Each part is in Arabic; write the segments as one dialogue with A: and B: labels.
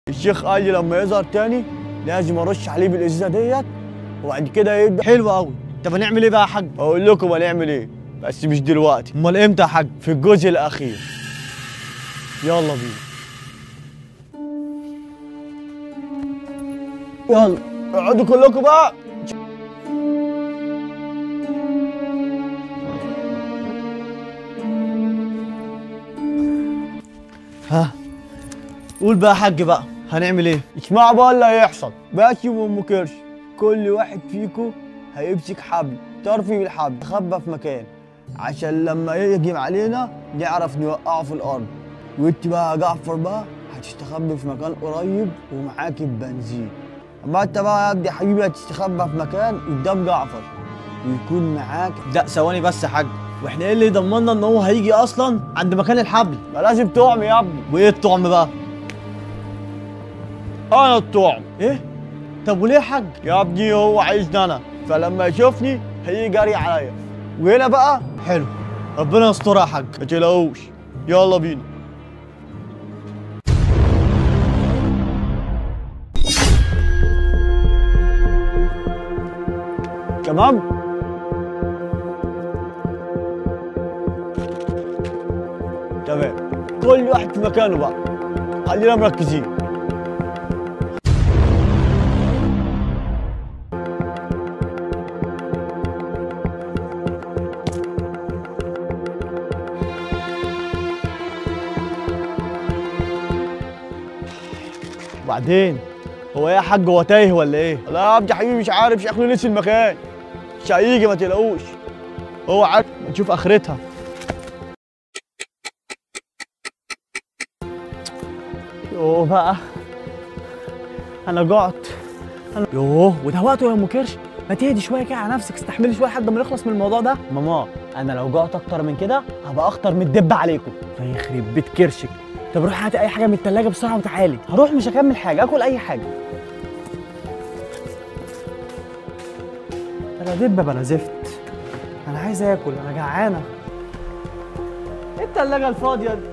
A: الشيخ قال لي لما يظهر تاني لازم ارش عليه بالازازه ديت وبعد كده يبدا. حلو قوي. طب هنعمل ايه بقى يا حاج؟ اقول لكم هنعمل ايه بس مش دلوقتي. امال امتى يا حاج؟ في الجزء الاخير. يلا بينا. يلا اقعدوا كلكم بقى. ها قول بقى يا حاج بقى هنعمل ايه؟ اسمعوا بقى اللي هيحصل. باسم وام كرش كل واحد فيكم هيمسك حبل طرفي بالحبل يخبى في مكان عشان لما يهجم علينا نعرف نوقعه في الارض. وانت بقى يا جعفر بقى هتستخبي في مكان قريب ومعاكي بنزين. اما انت بقى يا ابني حبيبي هتستخبى في مكان قدام جعفر ويكون معاك. لا ثواني بس يا حاج، واحنا ايه اللي يضمننا ان هو هيجي اصلا عند مكان الحبل؟ ما لازم طعم يا ابني. وايه الطعم بقى؟ انا الطعم. ايه؟ طب وليه يا حاج؟ يا ابني هو عايزني انا، فلما يشوفني هيجي جري عليا. وهنا بقى حلو، ربنا يسترها يا حاج ما تقلقوش. يلا بينا. تمام؟ تمام. كل واحد في مكانه بقى. خلينا مركزين. وبعدين هو ايه يا حاج، هو تايه ولا ايه؟ لا يا عبد حبيبي مش عارف، شكله نسي المكان. مش هيجي ما تقلقوش، هو عارف. نشوف اخرتها. يوه بقى انا جعت. يوه وده وقته يا ام كرش، ما تهدي شويه كده على نفسك، استحملي شويه لحد ما نخلص من الموضوع ده. ماما انا لو جعت اكتر من كده هبقى اخطر من الدب عليكم. الله يخرب بيت كرشك. طب روحي هاتي اي حاجه من الثلاجه بسرعه وتعالي. هروح مش هكمل حاجه، اكل اي حاجه. انا دب بلا زفت، انا عايز اكل، انا جعانه. ايه الثلاجه الفاضيه دي؟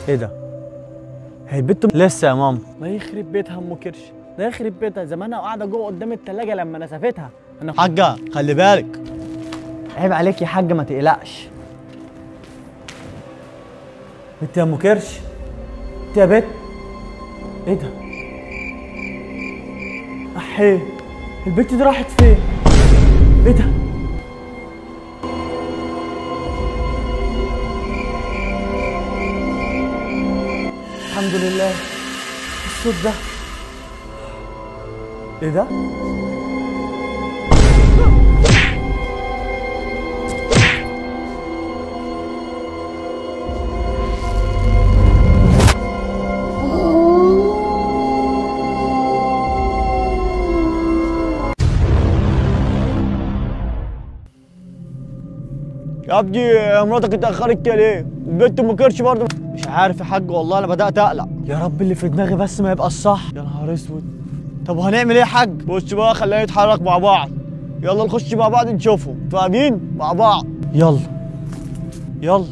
A: ايه ده؟ هي البت لسه يا ماما. الله يخرب بيتها ام كرش، الله يخرب بيتها، زمانها قاعده جوه قدام التلاجه لما نسفتها. انا حاجه خلي بالك. عيب عليك يا حاجه ما تقلقش. انت يا ام كرش، انت يا بت. ايه ده؟ احيه البت دي راحت فين؟ ايه ده؟ الحمد لله. الصوت ده ايه ده؟ يا ابني مراتك اتأخرت كده ليه؟ البنت ام كرش برضه. مش عارف يا حاج والله انا بدأت اقلق. يا رب اللي في دماغي بس ما يبقى الصح. يا نهار اسود. طب وهنعمل ايه يا حاج؟ بص بقى خلينا نتحرك مع بعض. يلا نخش مع بعض نشوفهم، فاهمين؟ مع بعض. يلا يلا.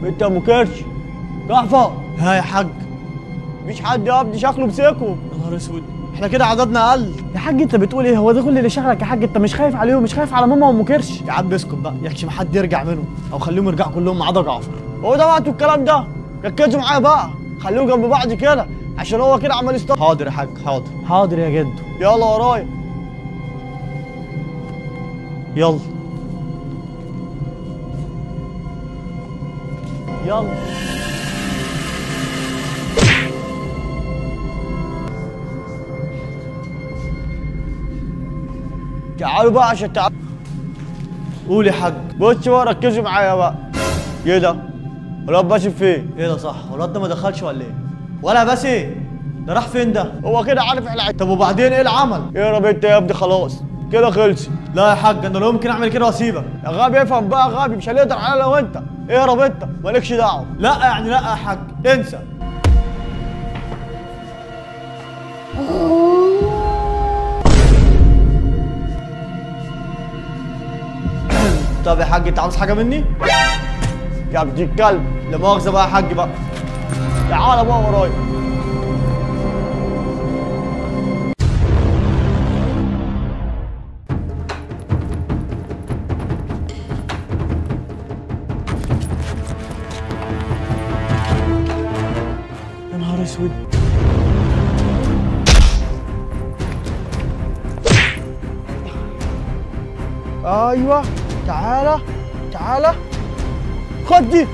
A: بنت ام كرش. جعفر. ها يا حاج؟ مفيش حد يا ابني، شكله مسكهم. يا نهار اسود، احنا كده عددنا اقل. يا حاج انت بتقول ايه؟ هو ده كل اللي شغلك يا حاج؟ انت مش خايف عليهم؟ مش خايف على ماما وام كرش؟ يا عم اسكت بقى، يكشف حد يرجع منهم او خليهم يرجعوا كلهم ما عدا جعفر. هو ده وقته الكلام ده؟ ركزوا معايا بقى، خليهم جنب بعض كده عشان هو كده عمال يستطيع. حاضر يا حاج، حاضر حاضر يا جدو. يلا ورايا. يلا يلا. تعالوا بقى عشان تعالوا. قول يا حاج. بص بقى ركزوا معايا بقى. ايه ده؟ الواد باسم فين؟ ايه ده صح؟ هو الواد ده ما دخلش ولا ايه؟ ولا باسم؟ ده راح فين ده؟ هو كده عارف احنا. طب وبعدين ايه العمل؟ اهرب انت يا ابني خلاص. كده خلص. لا يا حاج انا لو ممكن اعمل كده واسيبك. يا غبي افهم بقى يا غبي، مش هنقدر على انا وانت. اهرب انت مالكش دعوه. لا يعني لا يا حاج انسى. طب يا حاج انت عاوز حاجه مني؟ يا ابن الكلب لا مؤاخذه بقى يا حاج بقى. تعالى بقى ورايا. يا نهار اسود. ايوه تعالى تعالى خد دي.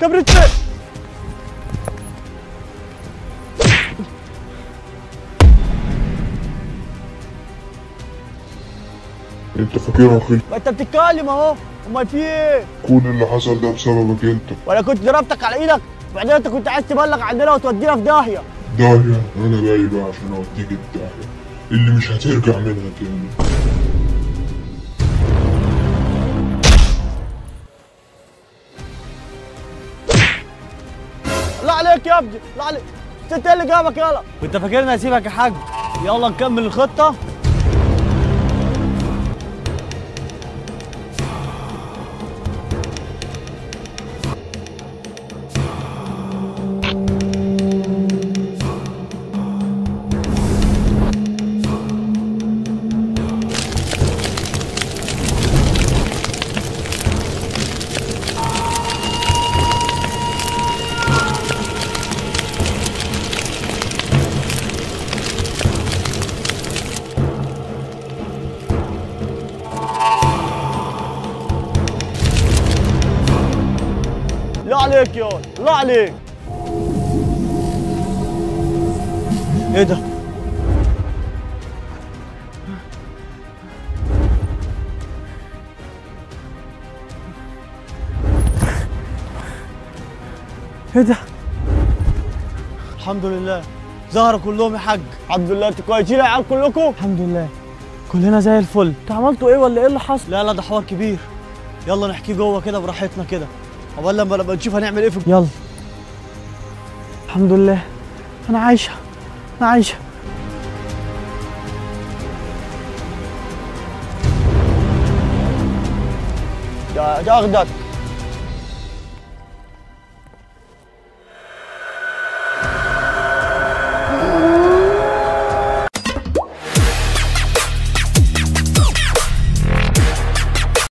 A: كبرت فين؟
B: انت فاكرها خير؟
A: ما انت بتتكلم اهو، امال في ايه؟
B: كل اللي حصل ده بسببك انت.
A: ولا كنت ضربتك على ايدك؟ وبعدين انت كنت عايز تبلغ عندنا وتودينا في داهيه.
B: داهية؟ انا جاي بقى عشان اوديك الداهية اللي مش هترجع منها تاني.
A: لا عليك يا ابني، لا عليك. انت اللي جابك يلا. وانت فاكرني هسيبك يا حاج؟ يلا نكمل الخطه. لا عليك يا ولد، لا عليك. ايه ده؟ ايه ده؟ الحمد لله ظهروا كلهم يا حاج. الحمد لله. انتوا كويسين يا عيال كلكم؟ الحمد لله كلنا زي الفل. انتوا عملتوا ايه ولا ايه اللي حصل؟ لا ده حوار كبير. يلا نحكيه جوه كده براحتنا كده، عقبال لما نبقى نشوف هنعمل ايه في. يلا. الحمد لله انا عايشه، انا عايشه. يا اخدك